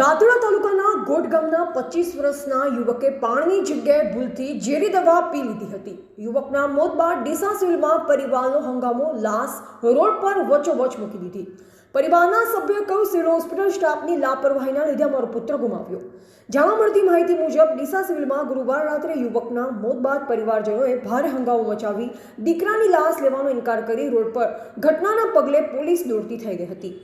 દાંતડા તાલુકાના ગોટ ગામના 25 વર્ષના યુવકે પાણીની જગ્યાએ ભૂલથી ઝેરી દવા પી લીધી હતી। યુવકના મોત બાદ ડીસા સિવિલમાં પરિવારનો હંગામો, લાશ રોડ પર વચ્ચોવચ મૂકી દીધી। પરિવારના સભ્યોએ કહ્યું, સિવિલ હોસ્પિટલ સ્ટાફની લાપરવાહીના લીધે અમારો પુત્ર ગુમાવ્યો। જાણવા મળતી માહિતી મુજબ ડીસા સિવિલમાં ગુરુવાર રાત્રે યુવકના મોત બાદ પરિવારજનોએ ભારે હંગામો મચાવી દીકરાની લાશ લેવાનો ઇનકાર કરી રોડ પર ઘટનાના પગલે પોલીસ દોડતી થઈ ગઈ હતી।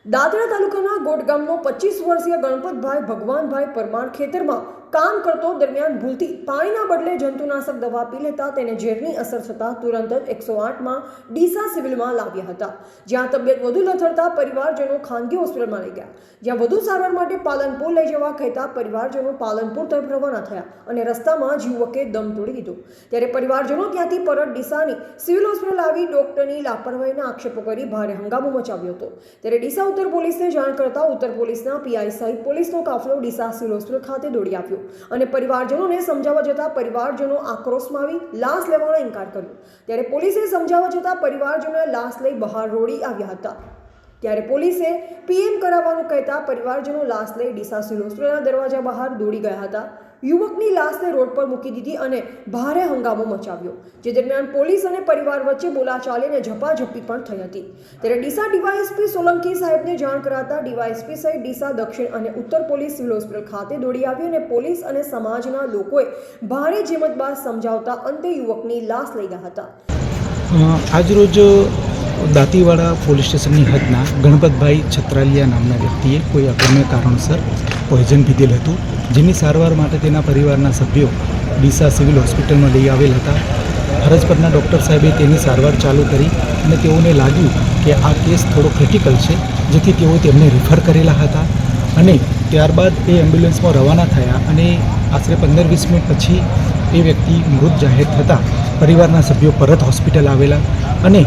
દાંતડા તાલુકાના ગોટ ગામનો 25 વર્ષીય ગણપતભાઈ ભગવાનભાઈ પરમાર ખેતરમાં કામ કરતો દરમિયાન ભૂલથી પાણીના બદલે જંતુનાશક દવા પી લેતા તેને ઝેરની અસર થતાં તુરંત જ 108માં ડીસા સિવિલમાં લાવ્યા હતા, જ્યાં તબિયત વધુ લથડતા પરિવારજનો ખાનગી હોસ્પિટલમાં લઈ ગયા, જ્યાં વધુ સારવાર માટે પાલનપુર લઈ જવા કહેતા પરિવારજનો પાલનપુર તરફ રવાના થયા અને રસ્તામાં જ યુવકે દમ તોડી દીધો। ત્યારે પરિવારજનો ત્યાંથી પરત ડીસાની સિવિલ હોસ્પિટલ આવી ડોક્ટરની લાપરવાહીના આક્ષેપો કરી ભારે હંગામો મચાવ્યો હતો। ત્યારે ડીસા ઉત્તર પોલીસને જાણ કરતા ઉત્તર પોલીસના પીઆઈ સહિત પોલીસનો કાફલો ડીસા સિવિલ હોસ્પિટલ ખાતે દોડી આવ્યો અને પરિવારજનોને સમજાવવા જતાં પરિવારજનો આક્રોશમાં આવી લાશ લેવાનો ઇનકાર કર્યો। ત્યારે પોલીસે સમજાવવા જતાં પરિવારજનોએ લાશ લઈ બહાર દોડી આવ્યા હતા। ત્યારે પોલીસે પીએમ કરાવવાનું કહેતા પરિવારજનો લાશ લઈ ડીસા સિવિલ હોસ્પિટલના દરવાજા બહાર દોડી ગયા હતા। યુવકની લાશને રોડ પર મૂકી દીધી અને ભારે હંગામો મચાવ્યો, જે દરમિયાન પોલીસ અને પરિવાર વચ્ચે બોલાચાલી અને ઝપાઝપી પણ થઈ હતી। ત્યારે ડીસા ડીવાયએસપી સોલંકી સાહેબને જાણ કરાતા ડીવાયએસપી સહિત ડીસા દક્ષિણ અને ઉત્તર પોલીસ સિવિલ હોસ્પિટલ ખાતે દોડી આવી અને પોલીસ અને સમાજના લોકોએ ભારે જેમત બાદ સમજાવતા અંતે યુવકની લાશ લઈ ગયા હતા। આજરોજ દાંતીવાડા પોલીસ સ્ટેશનની હદના ગણપતભાઈ છત્રાલિયા નામના વ્યક્તિએ કોઈ અગમ્ય કારણસર પોઈઝન પીધેલ હતું, જેની સારવાર માટે તેના પરિવારના સભ્યો ડીસા સિવિલ હોસ્પિટલમાં લઈ આવેલ હતા। ફરજ પરના ડૉક્ટર સાહેબે તેની સારવાર ચાલુ કરી અને તેઓને લાગ્યું કે આ કેસ થોડો ક્રિટિકલ છે, જેથી તેઓ તેમને રિફર કરેલા હતા અને ત્યારબાદ એ એમ્બ્યુલન્સમાં રવાના થયા અને આશરે 15-20 મિનિટ પછી એ વ્યક્તિ મૃત જાહેર થતાં પરિવારના સભ્યો પરત હોસ્પિટલ આવેલા અને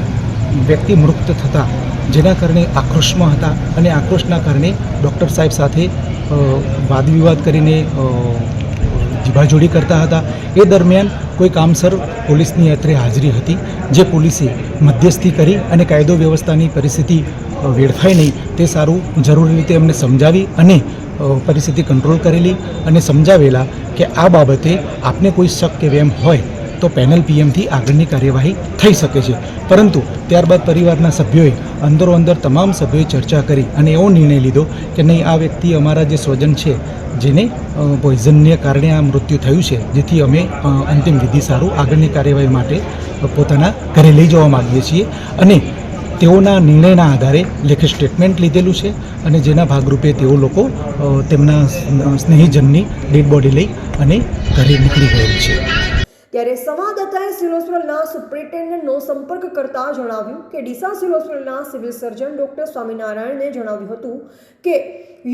વ્યક્તિ મૃત થતાં જેના કારણે આક્રોશમાં હતા અને આક્રોશના કારણે ડૉક્ટર સાહેબ સાથે વાદવિવાદ કરીને જીભાજોડી કરતા હતા। એ દરમિયાન કોઈ કામસર પોલીસની અત્રે હાજરી હતી, જે પોલીસે મધ્યસ્થી કરી અને કાયદો વ્યવસ્થાની પરિસ્થિતિ વેડફાય નહીં તે સારું જરૂરી રીતે એમને સમજાવી અને પરિસ્થિતિ કંટ્રોલ કરેલી અને સમજાવેલા કે આ બાબતે આપને કોઈ શક કે વેમ હોય તો પેનલ પીએમથી આગળની કાર્યવાહી થઈ શકે છે। પરંતુ ત્યારબાદ પરિવારના સભ્યોએ અંદરો-અંદર તમામ સભ્યોએ ચર્ચા કરી અને એવો નિર્ણય લીધો કે નહીં, આ વ્યક્તિ અમારા જે સ્વજન છે જેને પોઈઝનને કારણે આ મૃત્યુ થયું છે, જેથી અમે અંતિમ વિધિ સારું આગળની કાર્યવાહી માટે પોતાના ઘરે લઈ જવા માગીએ છીએ અને તેઓના નિર્ણયના આધારે લેખિત સ્ટેટમેન્ટ લીધેલું છે અને જેના ભાગરૂપે તેઓ લોકો તેમના સ્નેહીજનની ડેડ બોડી લઈ અને ઘરે નીકળી ગયેલ છે। ત્યારે સંવાદદાતાએ સિવિલ હોસ્પિટલના સુપ્રિન્ટેન્ડન્ટનો સંપર્ક કરતા જણાવ્યું કે ડીસા સિવિલ હોસ્પિટલના સિવિલ સર્જન ડૉક્ટર સ્વામિનારાયણને જણાવ્યું હતું કે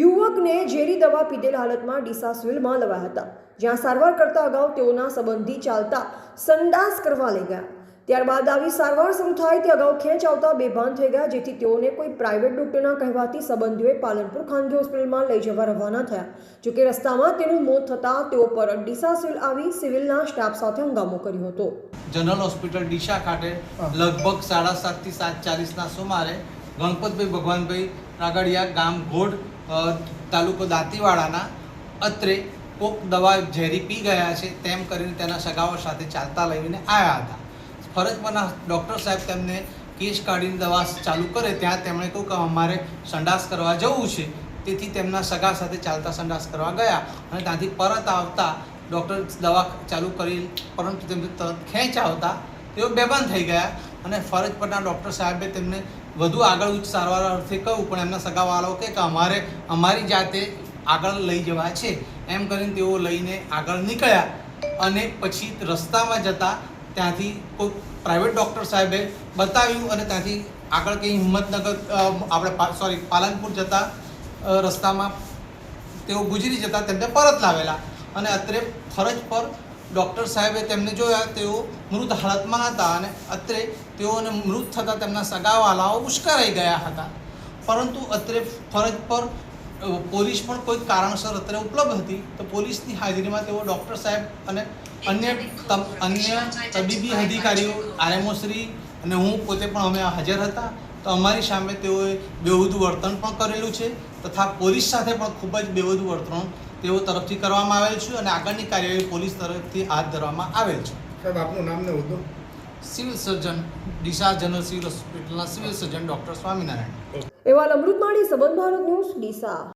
યુવકને ઝેરી દવા પીધેલ હાલતમાં ડીસા સિવિલમાં લવાયા હતા, જ્યાં સારવાર કરતા અગાઉ તેઓના સંબંધી ચાલતા સંડાસ કરવા લઈ ગયા। ત્યારબાદ આવી સારવાર શરૂ થાય તે અગાઉ ખેંચ આવતા બેભાન થઈ ગયા, જેથી તેઓને કોઈ પ્રાઇવેટ ડૉક્ટરના કહેવાથી સંબંધીઓએ પાલનપુર ખાનગી હોસ્પિટલમાં લઈ જવા રવાના થયા। જોકે રસ્તામાં તેનું મોત થતાં તેઓ પરત ડીસા સિવિલ આવી સિવિલના સ્ટાફ સાથે હંગામો કર્યો હતો। જનરલ હોસ્પિટલ ડીસા ખાતે લગભગ 7:30 થી 7:40ના સુમારે ગણપતભાઈ ભગવાનભાઈ રાગડિયા ગામ ગોડ તાલુકો દાંતીવાડાના અત્રે કોક દવા ઝેરી પી ગયા છે તેમ કરીને તેના સગાઓ સાથે ચાલતા લઈને આવ્યા હતા। ફરજ પરના ડૉક્ટર સાહેબ તેમને કેસ કાઢીને દવા ચાલુ કરે ત્યાં તેમણે કહ્યું કે અમારે સંડાસ કરવા જવું છે, તેથી તેમના સગા સાથે ચાલતા સંડાસ કરવા ગયા અને ત્યાંથી પરત આવતા ડૉક્ટર દવા ચાલુ કરી, પરંતુ તેમને તરત ખેંચ આવતા તેઓ બેભાન થઈ ગયા અને ફરજ પરના ડૉક્ટર સાહેબે તેમને વધુ આગળ ઉચ્ચ સારવાર અર્થે કહ્યું, પણ એમના સગાવાળાઓ કે અમારે અમારી જાતે આગળ લઈ જવા છે એમ કરીને તેઓ લઈને આગળ નીકળ્યા અને પછી રસ્તામાં જતા ત્યાંથી કોઈ પ્રાઇવેટ ડૉક્ટર સાહેબે બતાવ્યું અને ત્યાંથી આગળ કંઈ હિંમતનગર આપણે પાલનપુર જતા રસ્તામાં તેઓ ગુજરી જતા તેમને પરત લાવેલા અને અત્રે ફરજ પર ડૉક્ટર સાહેબે તેમને જોયા, તેઓ મૃત હાલતમાં હતા અને અત્રે તેઓને મૃત થતાં તેમના સગાવાલાઓ ઉશ્કેરાઈ ગયા હતા। પરંતુ અત્રે ફરજ પર પોલીસ પણ કોઈ કારણસર અત્રે ઉપલબ્ધ હતી, તો પોલીસની હાજરીમાં તેઓ ડૉક્ટર સાહેબ અને અન્ય તબીબી અધિકારીઓ RMO શ્રી અને હું પોતે પણ અમે હાજર હતા તો અમારી સામે તેઓએ બેહુદું વર્તન પણ કરેલું છે તથા પોલીસ સાથે પણ ખૂબ જ બેહુદું વર્તન તેઓ તરફથી કરવામાં આવેલ છે અને આગળની કાર્યવાહી પોલીસ તરફથી હાથ ધરવામાં આવેલ છે. સાહેબ આપનું નામ ને હોદ્દો? Civil surgeon, Deesa general civil હોસ્પિટલના સિવિલ સર્જન ડૉક્ટર સ્વામિનારાયણ. એવા અમૃતમાળી સંબંધ ભારત ન્યૂઝ ડીસા.